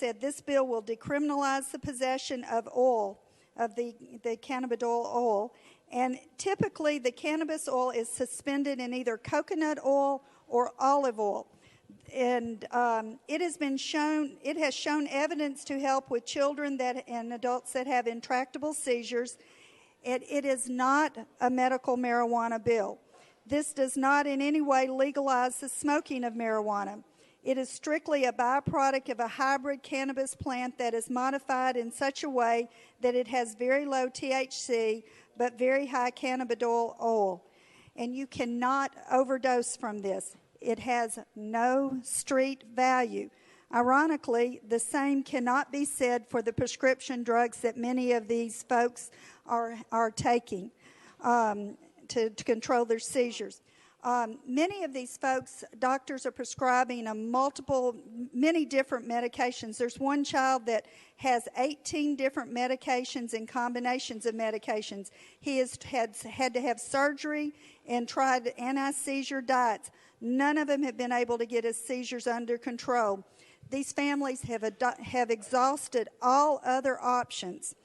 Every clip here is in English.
said this bill will decriminalize the possession of oil, of the cannabidiol oil. And typically the cannabis oil is suspended in either coconut oil or olive oil. And it has shown evidence to help with children and adults that have intractable seizures. It is not a medical marijuana bill. This does not in any way legalize the smoking of marijuana. It is strictly a byproduct of a hybrid cannabis plant that is modified in such a way that it has very low THC but very high cannabidiol oil. And you cannot overdose from this. It has no street value. Ironically, the same cannot be said for the prescription drugs that many of these folks are taking to control their seizures. Many of these folks, doctors are prescribing many different medications. There's one child that has 18 different medications and combinations of medications. He has had to have surgery and tried anti-seizure diets. None of them have been able to get his seizures under control. These families have exhausted all other options.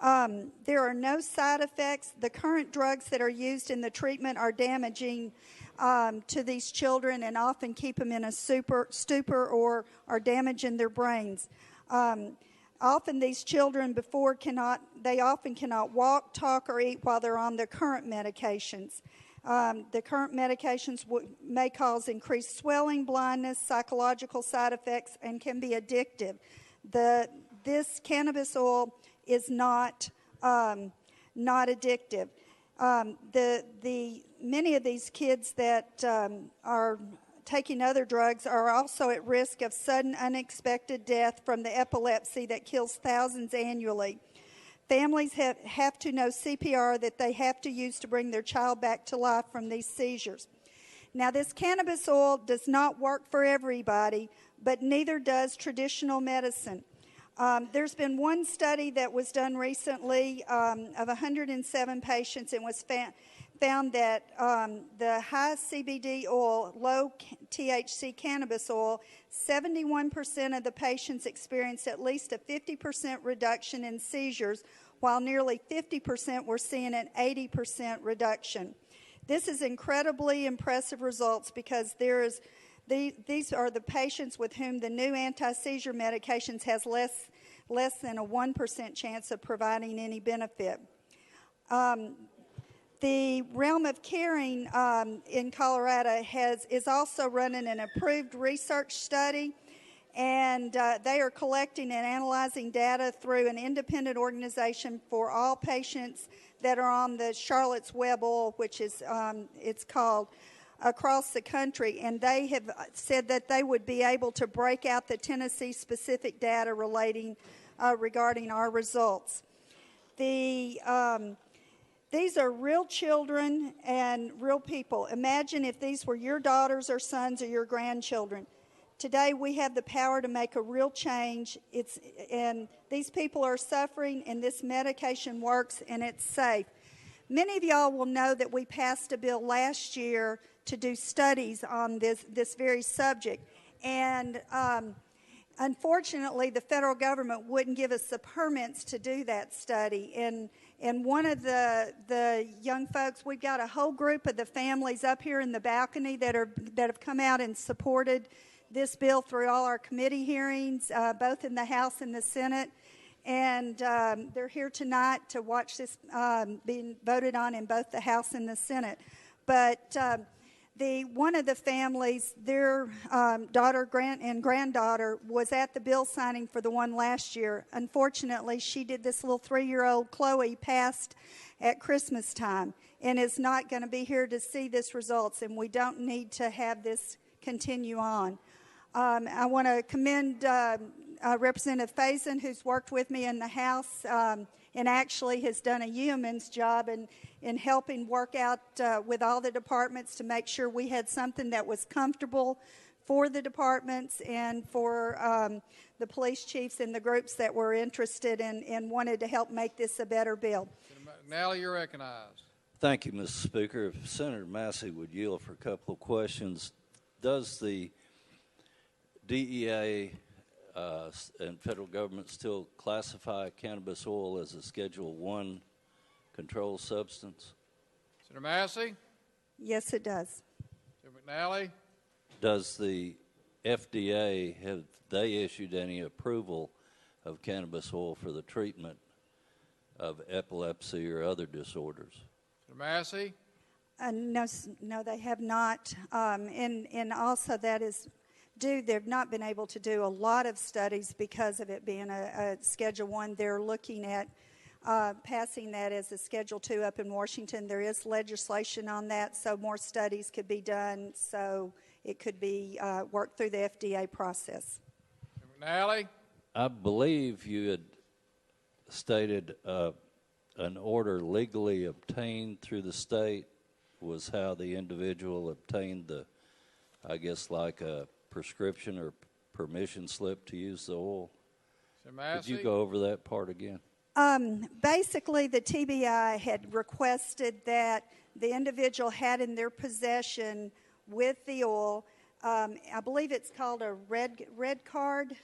There are no side effects. The current drugs that are used in the treatment are damaging to these children and often keep them in a stupor or are damaging their brains. Often these children often cannot walk, talk, or eat while they're on their current medications. The current medications may cause increased swelling, blindness, psychological side effects, and can be addictive. This cannabis oil is not addictive. Many of these kids that are taking other drugs are also at risk of sudden, unexpected death from the epilepsy that kills thousands annually. Families have to know CPR that they have to use to bring their child back to life from these seizures. Now, this cannabis oil does not work for everybody, but neither does traditional medicine. There's been one study that was done recently of 107 patients and was found that the high CBD oil, low THC cannabis oil, 71% of the patients experienced at least a 50% reduction in seizures, while nearly 50% were seeing an 80% reduction. This is incredibly impressive results because these are the patients with whom the new anti-seizure medications has less than a 1% chance of providing any benefit. The Realm of Caring in Colorado is also running an approved research study, and they are collecting and analyzing data through an independent organization for all patients that are on the Charlotte's Web oil, which is it's called, across the country, and they have said that they would be able to break out the Tennessee-specific data regarding our results. These are real children and real people. Imagine if these were your daughters or sons or your grandchildren. Today we have the power to make a real change. And these people are suffering, and this medication works, and it's safe. Many of y'all will know that we passed a bill last year to do studies on this very subject. And unfortunately, the federal government wouldn't give us the permits to do that study. And one of the young folks, we've got a whole group of the families up here in the balcony that have come out and supported this bill through all our committee hearings, both in the House and the Senate. And they're here tonight to watch this being voted on in both the House and the Senate. But one of the families, their daughter and granddaughter was at the bill signing for the one last year. Unfortunately, this little 3-year-old Chloe passed at Christmas time and is not going to be here to see this results, and we don't need to have this continue on. I want to commend Representative Faison, who's worked with me in the House and actually has done a yeoman's job in helping work out with all the departments to make sure we had something that was comfortable for the departments and for the police chiefs and the groups that were interested and wanted to help make this a better bill. Now you're recognized. Thank you, Mr. Speaker. If Senator Massey would yield for a couple of questions. Does the DEA and federal government still classify cannabis oil as a Schedule 1 controlled substance? Senator Massey? Yes, it does. Senator McNally? Does the FDA, have they issued any approval of cannabis oil for the treatment of epilepsy or other disorders? Senator Massey? No, they have not. And also that is due, they've not been able to do a lot of studies because of it being a Schedule 1. They're looking at passing that as a Schedule 2 up in Washington. There is legislation on that, so more studies could be done, so it could be worked through the FDA process. Senator McNally? I believe you had stated an order legally obtained through the state was how the individual obtained the, I guess, like a prescription or permission slip to use the oil. Senator Massey? Could you go over that part again? Basically, the TBI had requested that the individual had in their possession with the oil, I believe it's called a red card,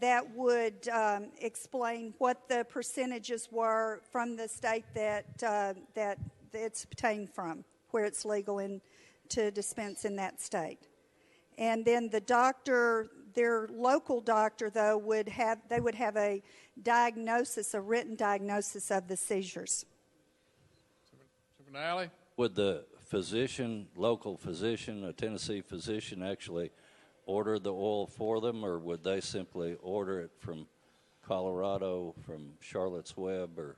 that would explain what the percentages were from the state that it's obtained from, where it's legal to dispense in that state. And then the doctor, their local doctor, though, would have a diagnosis, a written diagnosis of the seizures. Senator McNally? Would the physician, local physician, a Tennessee physician, actually order the oil for them, or would they simply order it from Colorado, from Charlotte's Web, or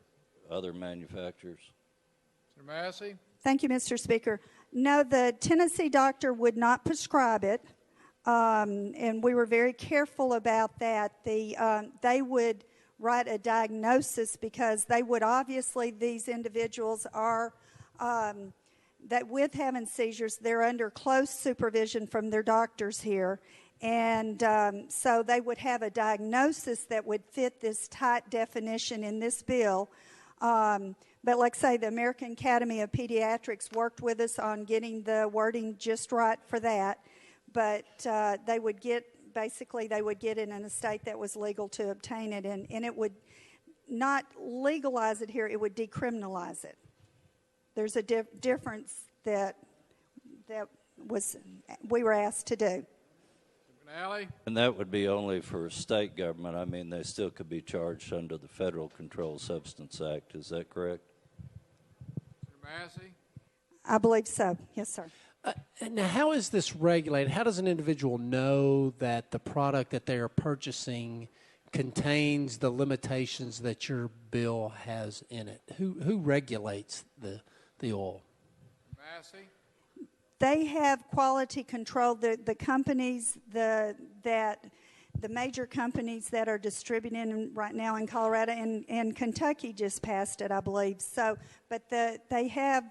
other manufacturers? Senator Massey? Thank you, Mr. Speaker. No, the Tennessee doctor would not prescribe it, and we were very careful about that. They would write a diagnosis because they would obviously, these individuals are, that with having seizures, they're under close supervision from their doctors here. And so they would have a diagnosis that would fit this tight definition in this bill. But like I say, the American Academy of Pediatrics worked with us on getting the wording just right for that. But they would get it in a state that was legal to obtain it. And it would not legalize it here, it would decriminalize it. There's a difference that we were asked to do. McNally? And that would be only for state government. I mean, they still could be charged under the Federal Controlled Substance Act. Is that correct? Senator Massey? I believe so. Yes, sir. Now, how is this regulated? How does an individual know that the product that they are purchasing contains the limitations that your bill has in it? Who regulates the oil? Massey? They have quality control. The companies, the major companies that are distributing right now in Colorado and Kentucky just passed it, I believe. So, but they have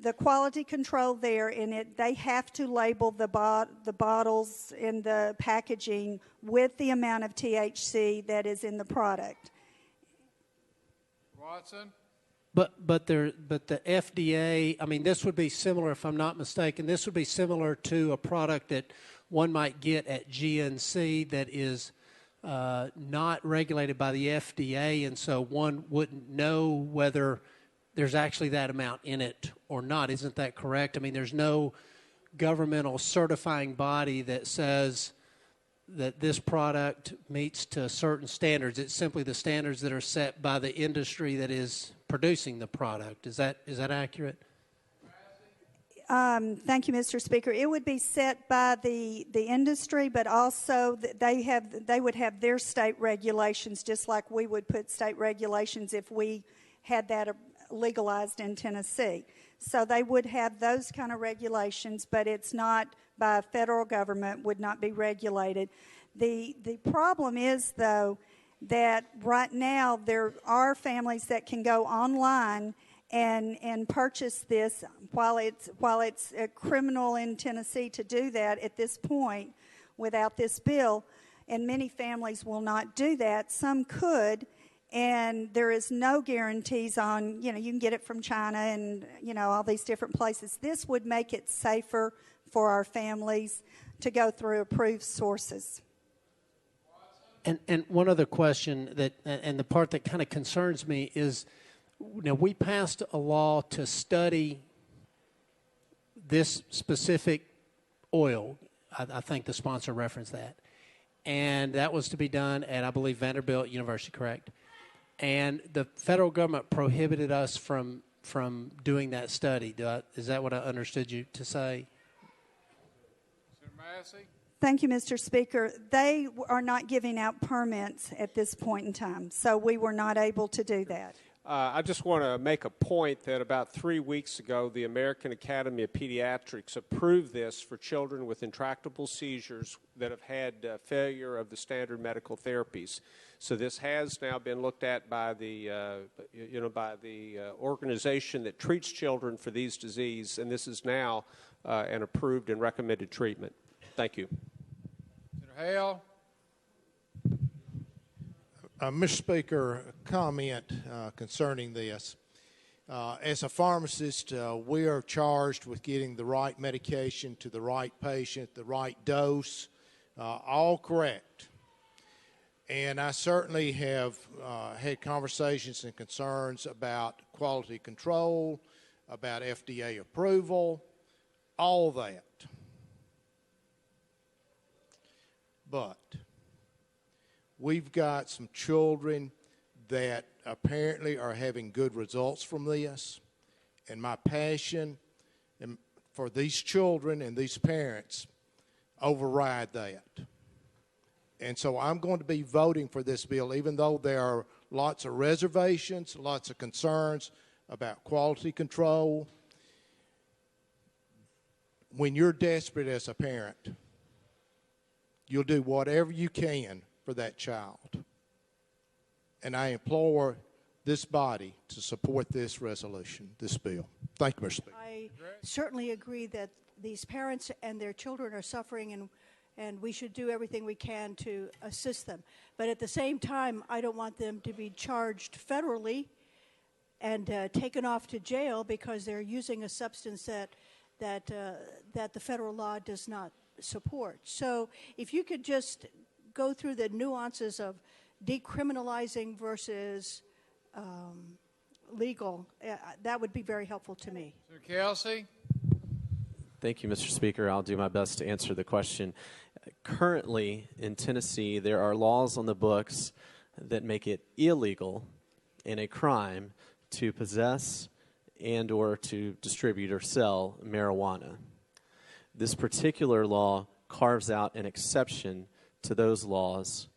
the quality control there in it. They have to label the bottles and the packaging with the amount of THC that is in the product. Watson? But the FDA, I mean, this would be similar, if I'm not mistaken, this would be similar to a product that one might get at GNC that is not regulated by the FDA, and so one wouldn't know whether there's actually that amount in it or not. Isn't that correct? I mean, there's no governmental certifying body that says that this product meets to certain standards. It's simply the standards that are set by the industry that is producing the product. Is that accurate? Thank you, Mr. Speaker. It would be set by the industry, but also they would have their state regulations, just like we would put state regulations if we had that legalized in Tennessee. So they would have those kind of regulations, but it's not by a federal government, would not be regulated. The problem is, though, that right now there are families that can go online and purchase this while it's criminal in Tennessee to do that at this point without this bill, and many families will not do that. Some could, and there is no guarantees on, you can get it from China and, all these different places. This would make it safer for our families to go through approved sources. And one other question and the part that kind of concerns me is, we passed a law to study this specific oil. I think the sponsor referenced that. And that was to be done at, I believe, Vanderbilt University, correct? And the federal government prohibited us from doing that study. Is that what I understood you to say? Senator Massey? Thank you, Mr. Speaker. They are not giving out permits at this point in time, so we were not able to do that. I just want to make a point that about 3 weeks ago, the American Academy of Pediatrics approved this for children with intractable seizures that have had failure of the standard medical therapies. So this has now been looked at by the, organization that treats children for these diseases, and this is now an approved and recommended treatment. Thank you. Senator HAILE? Mr. Speaker, a comment concerning this. As a pharmacist, we are charged with getting the right medication to the right patient, the right dose, all correct. And I certainly have had conversations and concerns about quality control, about FDA approval, all that. But we've got some children that apparently are having good results from this, and my passion for these children and these parents override that. And so I'm going to be voting for this bill, even though there are lots of reservations, lots of concerns about quality control. When you're desperate as a parent, you'll do whatever you can for that child. And I implore this body to support this resolution, this bill. Thank you, Mr. Speaker. I certainly agree that these parents and their children are suffering, and we should do everything we can to assist them. But at the same time, I don't want them to be charged federally and taken off to jail because they're using a substance that the federal law does not support. So if you could just go through the nuances of decriminalizing versus legal, that would be very helpful to me. Senator Kelsey? Thank you, Mr. Speaker. I'll do my best to answer the question. Currently, in Tennessee, there are laws on the books that make it illegal and a crime to possess and or to distribute or sell marijuana. This particular law carves out an exception to those laws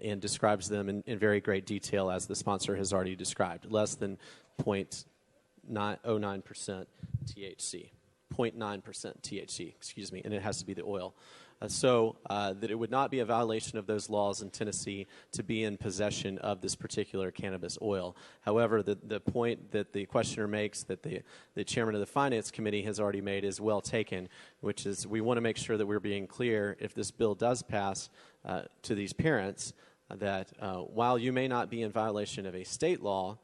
and describes them in very great detail, as the sponsor has already described. Less than 0.09% THC. 0.9% THC, excuse me, and it has to be the oil. So that it would not be a violation of those laws in Tennessee to be in possession of this particular cannabis oil. However, the point that the questioner makes, that the chairman of the Finance Committee has already made, is well taken, which is we want to make sure that we're being clear, if this bill does pass, to these parents, that while you may not be in violation of a state law,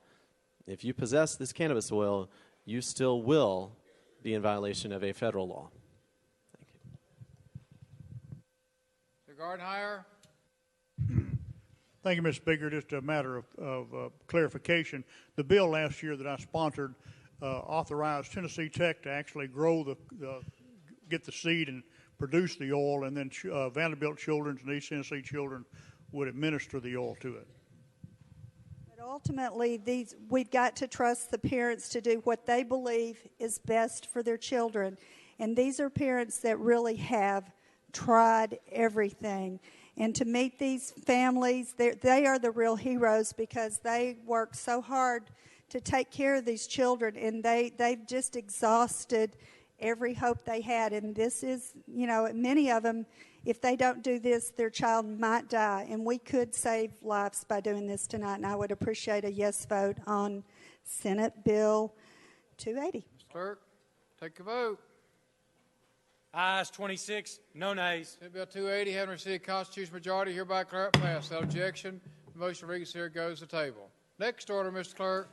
if you possess this cannabis oil, you still will be in violation of a federal law. Gardenhire? Thank you, Mr. Speaker. Just a matter of clarification. The bill last year that I sponsored authorized Tennessee Tech to actually grow get the seed and produce the oil, and then Vanderbilt Children's and East Tennessee Children would administer the oil to it. But ultimately, we've got to trust the parents to do what they believe is best for their children. And these are parents that really have tried everything. And to meet these families, they are the real heroes, because they work so hard to take care of these children, and they've just exhausted every hope they had. And this is, many of them, if they don't do this, their child might die. And we could save lives by doing this tonight. And I would appreciate a yes vote on Senate Bill 280. Mr. Clerk, take a vote. Ayes 26, no nays. Senate Bill 280, having received a constitutional majority, hereby declare it passed. Without objection, the motion to reconsider goes to table. Next order, Mr. Clerk.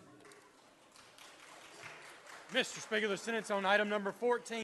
Mr. Speaker, the Senate's on item number 14.